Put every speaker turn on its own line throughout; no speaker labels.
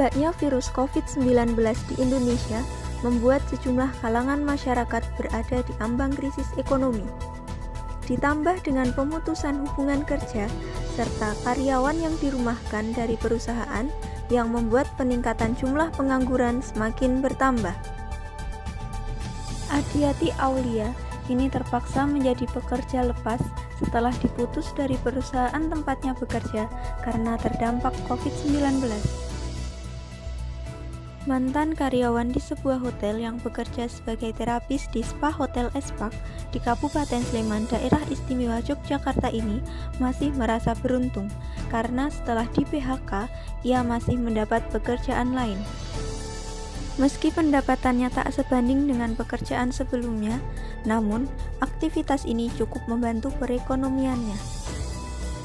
Merebaknya virus COVID-19 di Indonesia membuat sejumlah kalangan masyarakat berada di ambang krisis ekonomi. Ditambah dengan pemutusan hubungan kerja serta karyawan yang dirumahkan dari perusahaan yang membuat peningkatan jumlah pengangguran semakin bertambah. Adiati Aulia kini terpaksa menjadi pekerja lepas setelah diputus dari perusahaan tempatnya bekerja karena terdampak COVID-19. Mantan karyawan di sebuah hotel yang bekerja sebagai terapis di Spa Hotel Espak di Kabupaten Sleman, Daerah Istimewa Yogyakarta ini masih merasa beruntung karena setelah di PHK, ia masih mendapat pekerjaan lain. Meski pendapatannya tak sebanding dengan pekerjaan sebelumnya, namun aktivitas ini cukup membantu perekonomiannya.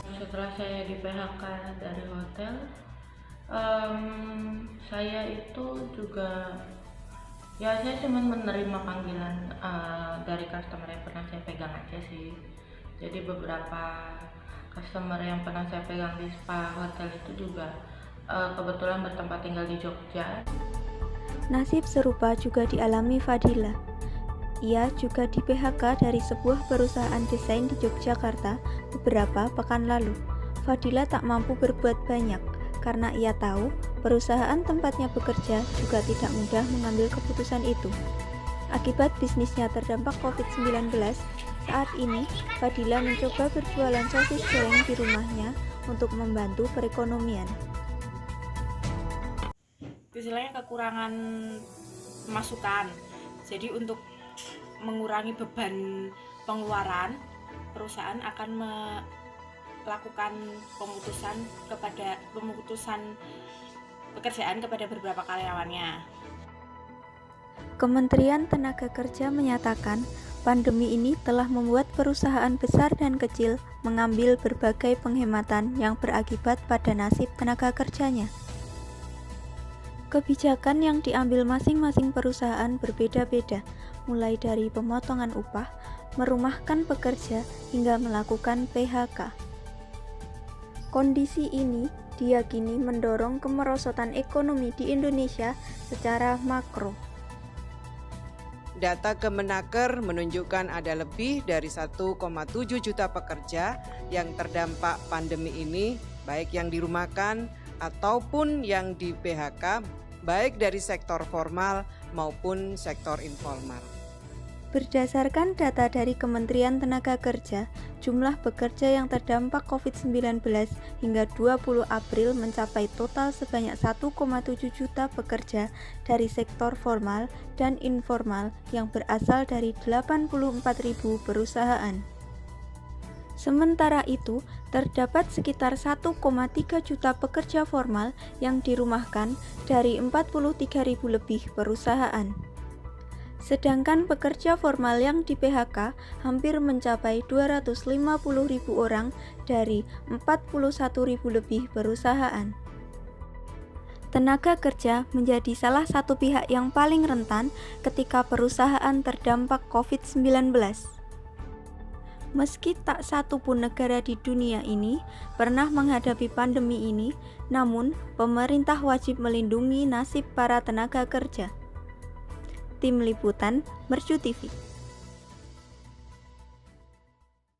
Setelah saya di PHK dari hotel, saya itu juga saya cuma menerima panggilan dari customer yang pernah saya pegang aja sih. Jadi beberapa customer yang pernah saya pegang di Spa Hotel itu juga kebetulan bertempat tinggal di Jogja.
Nasib serupa juga dialami Fadila. Ia juga di PHK dari sebuah perusahaan desain di Yogyakarta beberapa pekan lalu. Fadila tak mampu berbuat banyak karena ia tahu perusahaan tempatnya bekerja juga tidak mudah mengambil keputusan itu. Akibat bisnisnya terdampak COVID-19, saat ini Fadila mencoba berjualan sosis goreng di rumahnya untuk membantu perekonomian.
Istilahnya kekurangan masukan, jadi untuk mengurangi beban pengeluaran, perusahaan akan melakukan pemutusan pekerjaan kepada beberapa karyawannya.
Kementerian Tenaga Kerja menyatakan pandemi ini telah membuat perusahaan besar dan kecil mengambil berbagai penghematan yang berakibat pada nasib tenaga kerjanya. Kebijakan yang diambil masing-masing perusahaan berbeda-beda, mulai dari pemotongan upah, merumahkan pekerja, hingga melakukan PHK. Kondisi ini diyakini mendorong kemerosotan ekonomi di Indonesia secara makro.
Data Kemenaker menunjukkan ada lebih dari 1,7 juta pekerja yang terdampak pandemi ini, baik yang dirumahkan ataupun yang di PHK, baik dari sektor formal maupun sektor informal.
Berdasarkan data dari Kementerian Tenaga Kerja, jumlah pekerja yang terdampak COVID-19 hingga 20 April mencapai total sebanyak 1,7 juta pekerja dari sektor formal dan informal yang berasal dari 84.000 perusahaan. Sementara itu, terdapat sekitar 1,3 juta pekerja formal yang dirumahkan dari 43.000 lebih perusahaan. Sedangkan pekerja formal yang di PHK hampir mencapai 250.000 orang dari 41.000 lebih perusahaan. Tenaga kerja menjadi salah satu pihak yang paling rentan ketika perusahaan terdampak COVID-19. Meski tak satu pun negara di dunia ini pernah menghadapi pandemi ini, namun pemerintah wajib melindungi nasib para tenaga kerja. Tim Liputan Mercu TV.